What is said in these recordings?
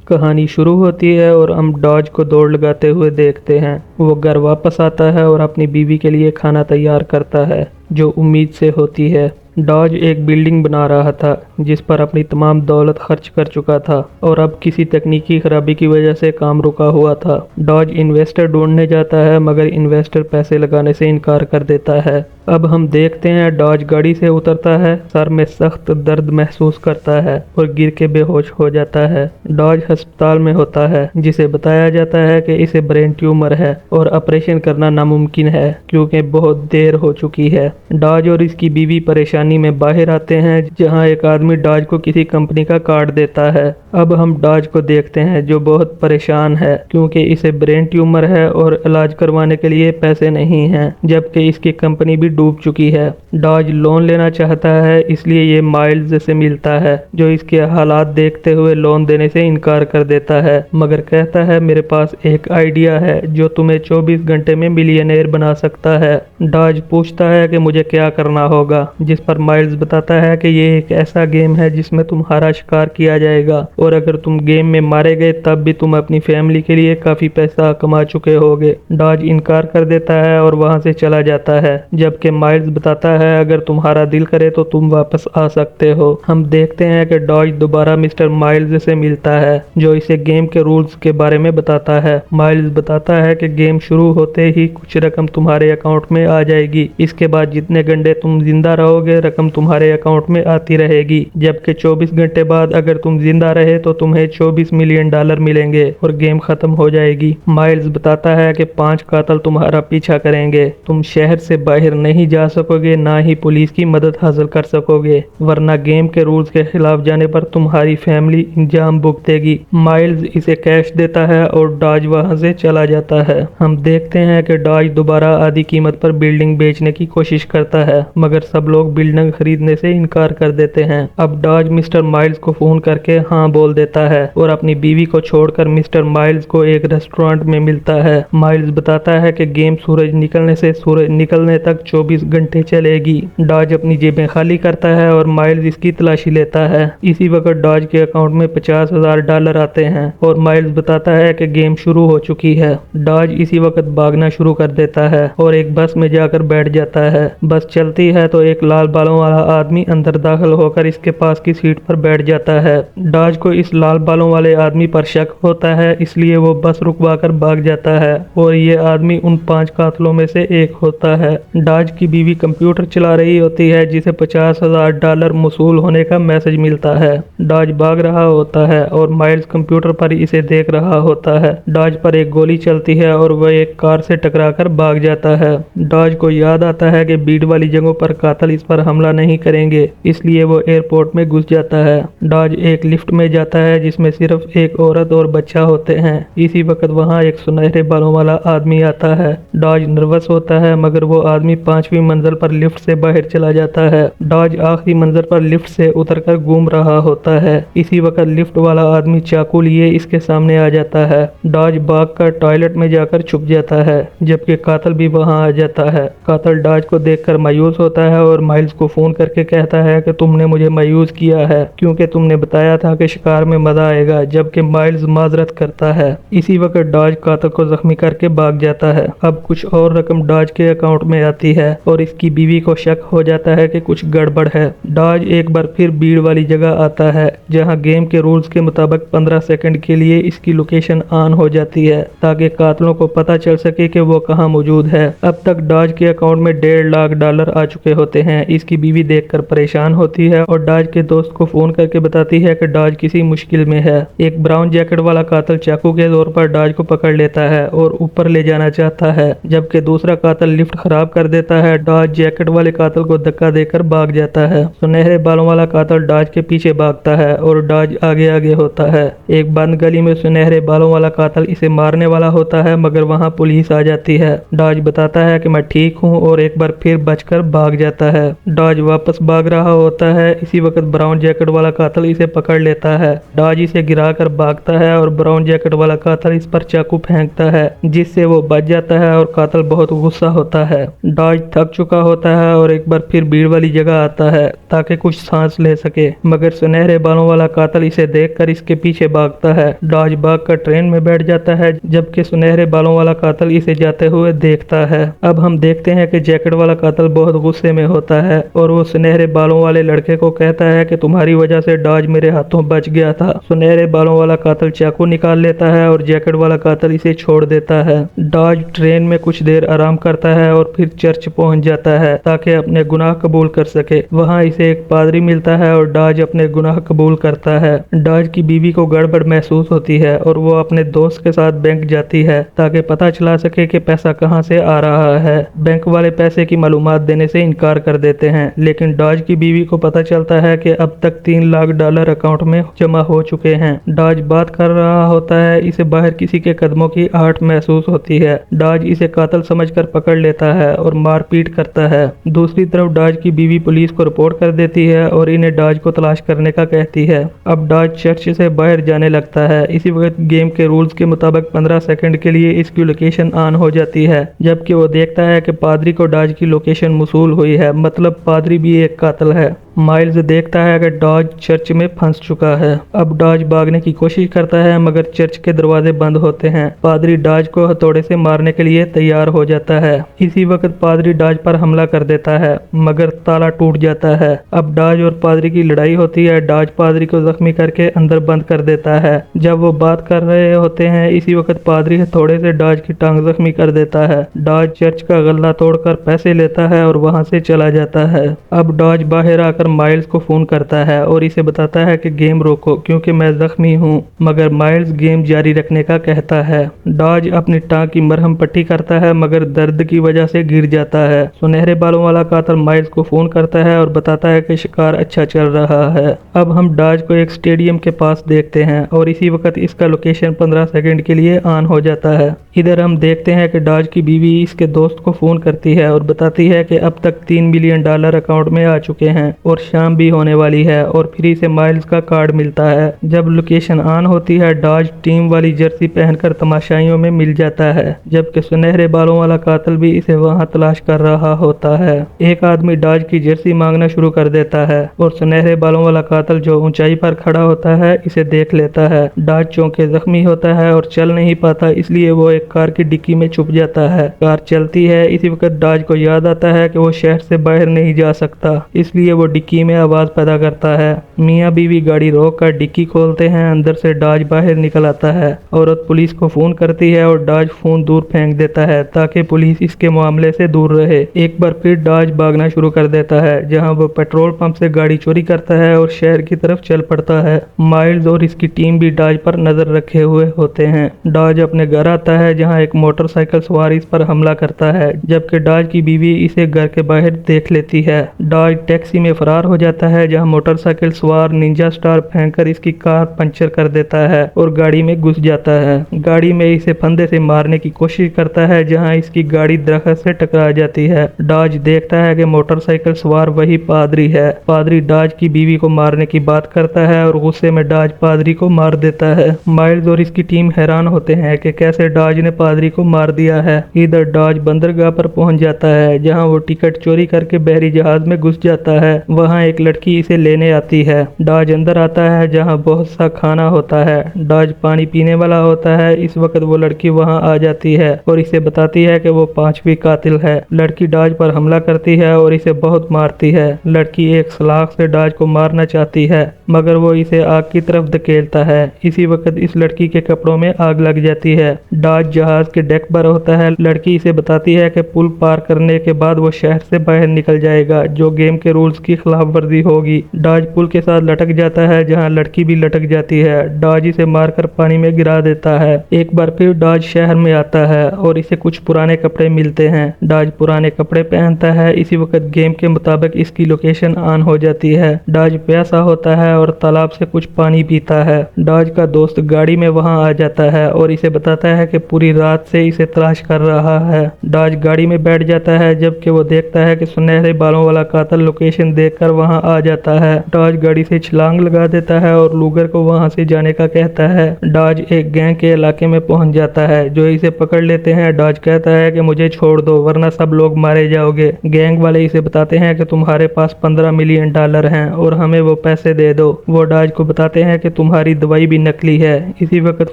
कहानी शुरू होती है और हम डॉज को दौड़ लगाते हुए देखते हैं। वो घर वापस आता है और अपनी बीवी के लिए खाना तैयार करता है जो उम्मीद से होती है। डॉज एक बिल्डिंग बना रहा था जिस पर अपनी तमाम दौलत खर्च कर चुका था और अब किसी तकनीकी खराबी की वजह से काम रुका हुआ था। डॉज इन्वेस्टर ढूंढने जाता है मगर इन्वेस्टर पैसे लगाने से इनकार कर देता है। अब हम देखते हैं डॉज गाड़ी से उतरता है, सर में सख्त दर्द महसूस करता है और गिर के बेहोश हो जाता है। डॉज अस्पताल में होता है जिसे बताया जाता है कि इसे ब्रेन ट्यूमर है और ऑपरेशन करना नामुमकिन है क्योंकि बहुत देर हो चुकी है। डॉज और इसकी बीवी परेशानी में बाहर आते हैं जहां एक आदमी डॉज को किसी कंपनी का कार्ड देता है। अब हम डॉज को देखते हैं जो बहुत परेशान है क्योंकि इसे ब्रेन ट्यूमर है और इलाज करवाने के लिए पैसे नहीं हैं, जबकि इसकी कंपनी भी डूब चुकी है। डॉज लोन लेना चाहता है इसलिए ये माइल्स से मिलता है जो इसके हालात देखते हुए लोन देने से इनकार कर देता है, मगर कहता है मेरे पास एक आइडिया है जो तुम्हें 24 घंटे में मिलियनेयर बना सकता है। डॉज पूछता है कि मुझे क्या करना होगा, जिस पर माइल्स बताता है कि ये एक ऐसा गेम है जिसमें तुम्हारा शिकार किया जाएगा और अगर तुम गेम में मारे गए तब भी तुम अपनी फैमिली के लिए काफी पैसा कमा चुके होगे। डॉज इनकार कर देता है और वहां से चला जाता है, जबकि माइल्स बताता है अगर तुम्हारा दिल करे तो तुम वापस आ सकते हो। हम देखते हैं कि डॉज दोबारा मिस्टर माइल्स से मिलता है जो इसे गेम के रूल्स के बारे में बताता है। माइल्स बताता है कि गेम शुरू होते ही कुछ रकम तुम्हारे अकाउंट में आ जाएगी, इसके बाद जितने घंटे तुम जिंदा रहोगे रकम तुम्हारे अकाउंट में आती रहेगी, जबकि 24 घंटे बाद अगर तुम जिंदा रहे तो तुम्हें $24 मिलियन मिलेंगे और गेम खत्म हो जाएगी। माइल्स बताता है कि 5 कातल तुम्हारा पीछा करेंगे, तुम शहर से बाहर नहीं जा सकोगे, ना ही पुलिस की मदद हासिल कर सकोगे, वरना गेम के रूल्स के खिलाफ जाने पर तुम्हारी फैमिली इंजाम भुगतेगी। माइल्स इसे कैश देता है और डॉज वहां से चला जाता है। हम देखते हैं कि डॉज दोबारा आधी कीमत पर बिल्डिंग बेचने की कोशिश करता है मगर सब लोग बिल्डिंग खरीदने से इनकार कर देते हैं। अब डॉज मिस्टर माइल्स को फोन करके हाँ बोल देता है और अपनी बीवी को छोड़कर मिस्टर माइल्स को एक रेस्टोरेंट में मिलता है। माइल्स बताता है कि गेम सूरज निकलने से सूरज निकलने तक 24 घंटे चलेगी। डॉज अपनी जेबें खाली करता है और माइल्स इसकी तलाशी लेता है। इसी वक्त डॉज के अकाउंट में $50,000 आते हैं और माइल्स बताता है कि गेम शुरू हो चुकी है। डॉज इसी वक्त भागना शुरू कर देता है और एक बस में जाकर बैठ जाता है। बस चलती है तो एक लाल बालों वाला आदमी अंदर दाखिल होकर इसके पास की सीट पर बैठ जाता है। डॉज को इस लाल बालों वाले आदमी पर शक होता है इसलिए वो बस रुकवा कर भाग जाता है और ये आदमी उन 5 कातलों में से एक होता है। डॉज की बीवी कंप्यूटर चला रही होती है जिसे $50,000 मसूल होने का मैसेज मिलता है। डॉज भाग रहा होता है और माइल्स कंप्यूटर पर इसे देख रहा होता है। डॉज पर एक गोली चलती है और वह एक कार से टकराकर भाग जाता है। डॉज को याद आता है कि भीड़ वाली जगहों पर कातल इस पर हमला नहीं करेंगे, इसलिए वो एयरपोर्ट में घुस जाता है। डॉज एक लिफ्ट में जाता है जिसमें सिर्फ एक औरत और बच्चा होते हैं। इसी वक्त वहाँ एक सुनहरे बालों वाला आदमी आता है। डॉज नर्वस होता है मगर वो आदमी 5वीं मंजिल पर लिफ्ट से बाहर चला जाता है। डॉज आखिरी मंजिल पर लिफ्ट से उतरकर घूम रहा होता है। इसी वक्त लिफ्ट वाला आदमी चाकू लिए इसके सामने आ जाता है। डॉज भागकर टॉयलेट में जाकर छुप जाता है जबकि कातल भी वहां आ जाता है। कातल डॉज को देखकर मायूस होता है और माइल्स को फोन करके कहता है कि तुमने मुझे मायूस किया है क्योंकि तुमने बताया था कि शिकार में मजा आएगा, जबकि माइल्स माजरत करता है। इसी वक्त डॉज कातल को जख्मी करके भाग जाता है। अब कुछ और रकम डॉज के अकाउंट में आती है और इसकी बीवी को शक हो जाता है कि कुछ गड़बड़ है। डॉज एक बार फिर भीड़ वाली जगह आता है जहां गेम के रूल्स के मुताबिक 15 सेकंड के लिए इसकी लोकेशन ऑन हो जाती है ताकि कातलों को पता चल सके कि वो कहां मौजूद है। अब तक डॉज के अकाउंट में $1.5 लाख आ चुके होते हैं। इसकी बीवी देखकर परेशान होती है और डॉज के दोस्त को फोन करके बताती है कि डॉज किसी मुश्किल में है। एक ब्राउन जैकेट वाला कातल चाकू के जोर पर डॉज को पकड़ लेता है और ऊपर ले जाना चाहता है, जबकि दूसरा कातल लिफ्ट खराब कर देता है। डॉज जैकेट वाले कातल को धक्का देकर भाग जाता है। सुनहरे बालों वाला कातल डॉज के पीछे भागता है और डॉज आगे आगे होता है। एक बंद गली में सुनहरे बालों वाला कातल इसे मारने वाला होता है मगर वहां पुलिस आ जाती है। डॉज बताता है कि मैं ठीक हूं और एक बार फिर बचकर भाग जाता है। डॉज वापस भाग रहा होता है। इसी वक्त ब्राउन जैकेट वाला कातिल इसे पकड़ लेता है। डॉज इसे गिराकर भागता है और ब्राउन जैकेट वाला कातिल इस पर चाकू फेंकता है, जिससे वो बच जाता है और कातिल बहुत गुस्सा होता है। डॉज थक चुका होता है और एक बार फिर भीड़ वाली जगह आता है ताकि कुछ सांस ले सके, मगर सुनहरे बालों वाला कातिल इसे देखकर इसके पीछे भागता है। डॉज भागकर ट्रेन में बैठ जाता है, जबकि सुनहरे बालों वाला कातिल इसे जाते हुए देखता है। अब हम देखते हैं कि जैकेट वाला कातिल बहुत गुस्से में होता है और वो सुनहरे बालों वाले लड़के को कहता है कि तुम्हारी वजह से डॉज मेरे हाथों बच गया था। सुनहरे बालों वाला कातिल चाकू निकाल लेता है और जैकेट वाला कातिल इसे छोड़ देता है। डॉज ट्रेन में कुछ देर आराम करता है और फिर चर्च पहुंच जाता है ताकि अपने गुनाह कबूल कर सके। वहां इसे एक पादरी मिलता है और डॉज अपने गुनाह कबूल करता है। डॉज की बीवी को गड़बड़ महसूस होती है और वो अपने दोस्त के साथ बैंक जाती है ताकि पता चला सके कि पैसा कहां से आ रहा है। बैंक वाले पैसे की मालूमात देने से इनकार कर देते हैं, लेकिन डॉज की बीवी को पता चलता है कि अब तक $3 लाख अकाउंट में जमा हो चुके हैं। डॉज बात कर रहा होता है, इसे बाहर किसी के कदमों की आहट महसूस होती है। डॉज इसे कातिल समझकर पकड़ लेता है और मारपीट करता है। दूसरी तरफ डॉज की बीवी पुलिस को रिपोर्ट कर देती है और इन्हें डॉज को तलाश करने का कहती है। अब डॉज चर्च से बाहर जाने लगता है। इसी वक्त गेम के रूल्स के मुताबिक 15 सेकंड के लिए इसकी लोकेशन ऑन हो जाती है, जबकि वो देखता है कि पादरी को डॉज की लोकेशन मौसूल हुई है, मतलब पादरी भी एक कातिल है। माइल्स देखता है कि डॉज चर्च में फंस चुका है। अब डॉज भागने की कोशिश करता है, मगर चर्च के दरवाजे बंद होते हैं। पादरी डॉज को हथौड़े से मारने के लिए तैयार हो जाता है। इसी वक्त पादरी डॉज पर हमला कर देता है, मगर ताला टूट जाता है। अब डॉज और पादरी की लड़ाई होती है। डॉज पादरी को जख्मी करके अंदर बंद कर देता है। जब वो बात कर रहे होते हैं, इसी वक्त पादरी हथौड़े से डॉज की टांग जख्मी कर देता है। डॉज चर्च का गल्ला तोड़कर पैसे लेता है और वहां से चला जाता है। अब डॉज बाहर आकर माइल्स को फोन करता है और इसे बताता है कि गेम रोको क्योंकि मैं जख्मी हूँ, मगर माइल्स गेम जारी रखने का कहता है। डॉज अपनी टांग की मरहम पट्टी करता है, मगर दर्द की वजह से गिर जाता है। सुनहरे बालों वाला कातिल माइल्स को फोन करता है और बताता है कि शिकार अच्छा चल रहा है। अब हम डॉज को एक स्टेडियम के पास देखते हैं और इसी वक्त इसका लोकेशन 15 सेकंड के लिए ऑन हो जाता है। इधर हम देखते हैं कि डॉज की बीवी इसके दोस्त को फोन करती है और बताती है कि अब तक $3 मिलियन अकाउंट में आ चुके हैं और शाम भी होने वाली है और फ्री से माइल्स का कार्ड मिलता है। जब लोकेशन ऑन होती है, डॉज टीम वाली जर्सी पहनकर तमाशाइयों में मिल जाता है, जबकि सुनहरे बालों वाला कातिल भी इसे वहां तलाश कर रहा होता है। एक आदमी डॉज की जर्सी मांगना शुरू कर देता है और सुनहरे बालों वाला कातिल जो ऊंचाई पर खड़ा होता है इसे देख लेता है। डॉज चौंके जख्मी होता है और चल नहीं पाता, इसलिए वो एक कार की डिक्की में छुप जाता है। कार चलती है। इसी वक्त डॉज को याद आता है कि वो शहर से बाहर नहीं जा सकता, इसलिए वो डिक्की में आवाज पैदा करता है। मियाँ बीवी गाड़ी रोक कर डिक्की खोलते हैं। अंदर से डॉज बाहर निकल आता है। औरत पुलिस को फोन करती है और डॉज फोन दूर फेंक देता है ताकि पुलिस इसके मामले से दूर रहे। एक बार फिर डॉज भागना शुरू कर देता है, जहां वो पेट्रोल पंप से गाड़ी चोरी करता है और शहर की तरफ चल पड़ता है। माइल्स और इसकी टीम भी डॉज पर नजर रखे हुए होते हैं। डॉज अपने घर आता है, जहां एक मोटरसाइकिल सवार इस पर हमला करता है, जबकि डॉज की बीवी इसे घर के बाहर देख लेती है। डॉज टैक्सी में फरार हो जाता है, जहां मोटरसाइकिल सवार निंजा स्टार फेंककर इसकी कार पंचर कर देता है और गाड़ी में घुस जाता है। गाड़ी में इसे फंदे से मारने की कोशिश करता है, जहां इसकी गाड़ी दरख्त से टकरा जाती है। डॉज देखता है कि मोटरसाइकिल सवार वही पादरी है। पादरी डॉज की बीवी को मारने की बात करता है और गुस्से में डॉज पादरी को मार देता है। माइल्स और इसकी टीम हैरान होते हैं कि कैसे डॉज ने पादरी को मार दिया है। इधर डॉज बंदरगाह पर पहुंच जाता है, जहां वो टिकट चोरी करके बहरी जहाज में घुस जाता है। वहां एक लड़की इसे लेने आती है। डॉज अंदर आता है, जहां बहुत सा खाना होता है। डॉज पानी पीने वाला होता है। इस वक्त वो लड़की वहां आ जाती है और इसे बताती है कि वो 5वीं कातिल है। लड़की डॉज पर हमला करती है और इसे बहुत मारती है। लड़की एक सलाख से डॉज को मारना चाहती है, मगर वो इसे आग की तरफ धकेलता है। इसी वक्त इस लड़की के कपड़ों में आग लग जाती है। डॉज जहाज के डेक पर होता है। लड़की इसे बताती है कि पुल पार करने के बाद वो शहर से बाहर निकल जाएगा, जो गेम के रूल्स की खिलाफ वर्जी होगी। डॉज पुल के साथ लटक जाता है, जहां लड़की भी लटक जाती है। डॉज इसे मारकर पानी में गिरा देता है। एक बार फिर डॉज शहर में आता है और इसे कुछ पुराने कपड़े मिलते हैं। डॉज पुराने कपड़े पहनता है। इसी वक्त गेम के मुताबिक इसकी लोकेशन ऑन हो जाती है। डॉज प्यासा होता है और तालाब से कुछ पानी पीता है। डॉज का दोस्त गाड़ी में वहां आ जाता है और इसे बताता है कि पूरी रात से इसे तलाश कर रहा है। डॉज गाड़ी में बैठ जाता है, जबकि वो देखता है कि सुनहरे बालों वाला कातिल लोकेशन देखकर कर वहां आ जाता है। डॉज गाड़ी से छलांग लगा देता है और लूगर को वहां से जाने का कहता है। डॉज एक गैंग के इलाके में पहुंच जाता है जो इसे पकड़ लेते हैं। डॉज कहता है कि मुझे छोड़ दो वरना सब लोग मारे जाओगे। गैंग वाले इसे बताते हैं कि तुम्हारे पास $15 मिलियन हैं और हमें वो पैसे दे दो। वो डॉज को बताते हैं कि तुम्हारी दवाई भी नकली है। इसी वक्त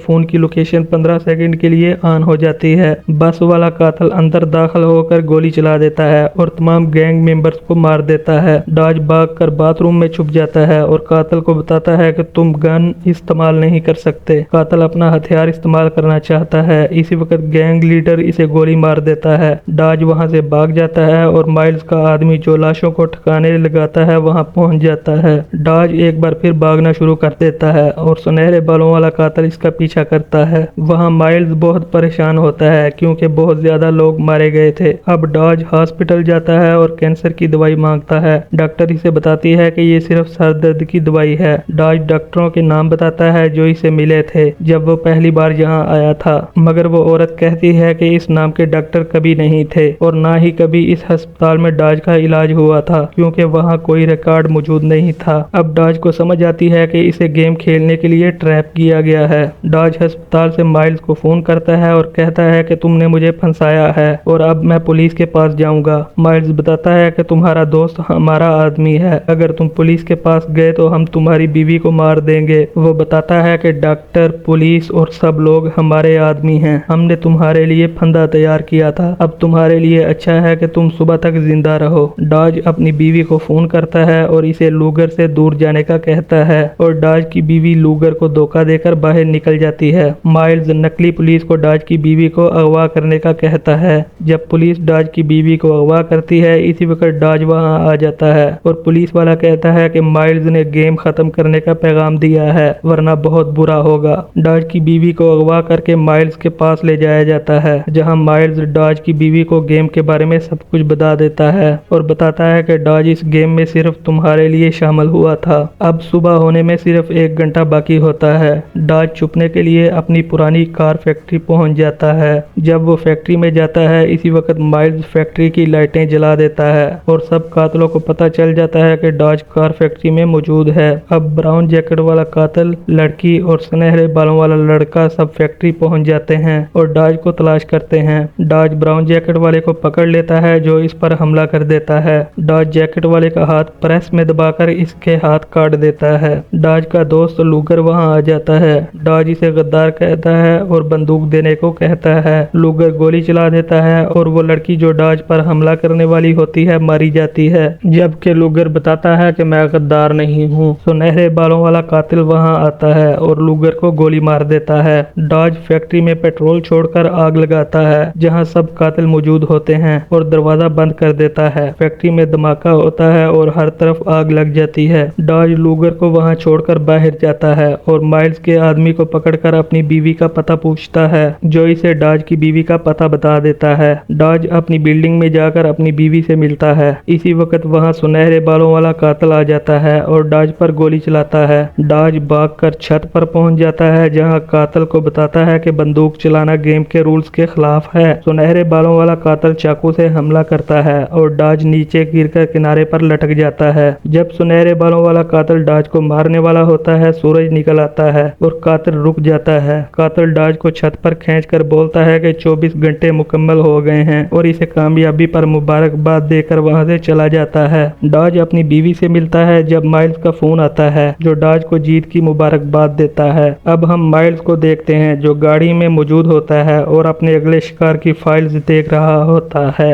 फोन की लोकेशन 15 सेकंड के लिए ऑन हो जाती है। बस वाला कातिल अंदर दाखिल होकर गोली चला देता है और तमाम गैंग मेंबर्स को मार देता है। डॉज भागकर बाथरूम में छुप जाता है और कातिल को बताता है कि तुम गन इस्तेमाल नहीं कर सकते। कातिल अपना हथियार इस्तेमाल करना चाहता है। इसी वक्त गैंग लीडर इसे गोली मार देता है। डॉज वहां से भाग जाता है और माइल्स का आदमी जो लाशों को ठिकाने लगाता है वहां पहुंच जाता है। डॉज एक बार फिर भागना शुरू कर देता है और सुनहरे बालों वाला कातिल इसका पीछा करता है। वहां माइल्स बहुत परेशान होता है क्योंकि बहुत ज्यादा लोग मारे गए थे। अब डॉज हॉस्पिटल जाता है और कैंसर की दवाई मांगता है। डॉक्टर इसे बताती है कि ये सिर्फ सर दर्द की दवाई है। डॉज डॉक्टरों के नाम बताता है जो इसे मिले थे जब वो पहली बार यहाँ आया था, मगर वो औरत कहती है कि इस नाम के डॉक्टर कभी नहीं थे और ना ही कभी इस अस्पताल में डॉज का इलाज हुआ था क्योंकि वहाँ कोई रिकॉर्ड मौजूद नहीं था। अब डॉज को समझ आती है कि इसे गेम खेलने के लिए ट्रैप किया गया है। डॉज अस्पताल से माइल्स को फोन करता है और कहता है कि तुमने मुझे फंसाया है और अब मैं पुलिस के पास जाऊंगा। माइल्स बताता है कि तुम्हारा दोस्त हमारा आदमी है, अगर तुम पुलिस के पास गए तो हम तुम्हारी बीवी को मार देंगे। वो बताता है कि डॉक्टर, पुलिस और सब लोग हमारे आदमी हैं। हमने तुम्हारे लिए फंदा तैयार किया था। अब तुम्हारे लिए अच्छा है कि तुम सुबह तक जिंदा रहो। डॉज अपनी बीवी को फोन करता है और इसे लूगर से दूर जाने का कहता है और डॉज की बीवी लूगर को धोखा देकर बाहर निकल जाती है। माइल्स नकली पुलिस को डॉज की बीवी को अगवा करने का कहता है। जब पुलिस डॉज की बीवी को अगवा करती है इसी वक्त डॉज वहां आ जाता है और पुलिस वाला कहता है कि माइल्स ने गेम खत्म करने का पैगाम दिया है वरना बहुत बुरा होगा। डॉज की बीवी को अगवा करके माइल्स के पास ले जाया जाता है जहां माइल्स डॉज की बीवी को गेम के बारे में सब कुछ बता देता है और बताता है कि डॉज इस गेम में सिर्फ तुम्हारे लिए शामिल हुआ था। अब सुबह होने में सिर्फ 1 घंटा बाकी होता है। डॉज छुपने के लिए अपनी पुरानी कार फैक्ट्री पहुंच जाता है। जब वो फैक्ट्री में जाता है इसी वक्त माइल्स फैक्ट्री की लाइटें जला देता है और सब कातिलों को पता चल जाता है कि डॉज कार फैक्ट्री में मौजूद है। अब ब्राउन जैकेट वाला कातिल, लड़की और सुनहरे बालों वाला लड़का सब फैक्ट्री पहुंच जाते हैं और डॉज को तलाश करते हैं। डॉज ब्राउन जैकेट वाले को पकड़ लेता है जो इस पर हमला कर देता है। डॉज जैकेट वाले का हाथ प्रेस में दबाकर इसके हाथ काट देता है। डॉज का दोस्त लूगर वहां आ जाता है। डॉज इसे गद्दार कहता है और बंदूक देने को कहता है। लूगर गोली चला देता है और वो लड़की जो डॉज पर हमला करने वाली होती है मारी जाती है, जबकि लूगर बताता है कि मैं गद्दार नहीं हूँ। सुनहरे बालों वाला कातिल वहां आता है और लूगर को गोली मार देता है। डॉज फैक्ट्री में पेट्रोल छोड़कर आग लगाता है जहां सब कातिल मौजूद होते हैं और दरवाजा बंद कर देता है। फैक्ट्री में धमाका होता है और हर तरफ आग लग जाती है। डॉज लूगर को वहां छोड़कर बाहर जाता है और माइल्स के आदमी को पकड़कर अपनी बीवी का पता पूछता है जो इसे डॉज की बीवी का पता बता देता है। डॉज अपनी बिल्डिंग में जाकर अपनी बीवी से मिलता है। इसी वक्त वहां सुनहरे बालों वाला कातिल आ जाता है और डॉज पर गोली चलाता है। डॉज भागकर छत पर पहुंच जाता है जहां कातिल को बताता है कि बंदूक चलाना गेम के रूल्स के खिलाफ है। सुनहरे बालों वाला कातिल चाकू से हमला करता है और डॉज नीचे गिरकर किनारे पर लटक जाता है। जब सुनहरे बालों वाला कातिल डॉज को मारने वाला होता है सूरज निकल आता है और कातिल रुक जाता है। कातिल डॉज को छत पर खींचकर बोलता है कि 24 घंटे मुकम्मल हो गए हैं और इसे कामयाबी पर मुबारकबाद देकर वहां से चला जाता है। डॉज अपनी बीवी से मिलता है जब माइल्स का फोन आता है जो डॉज को जीत की मुबारकबाद देता है। अब हम माइल्स को देखते हैं जो गाड़ी में मौजूद होता है और अपने अगले शिकार की फाइल्स देख रहा होता है।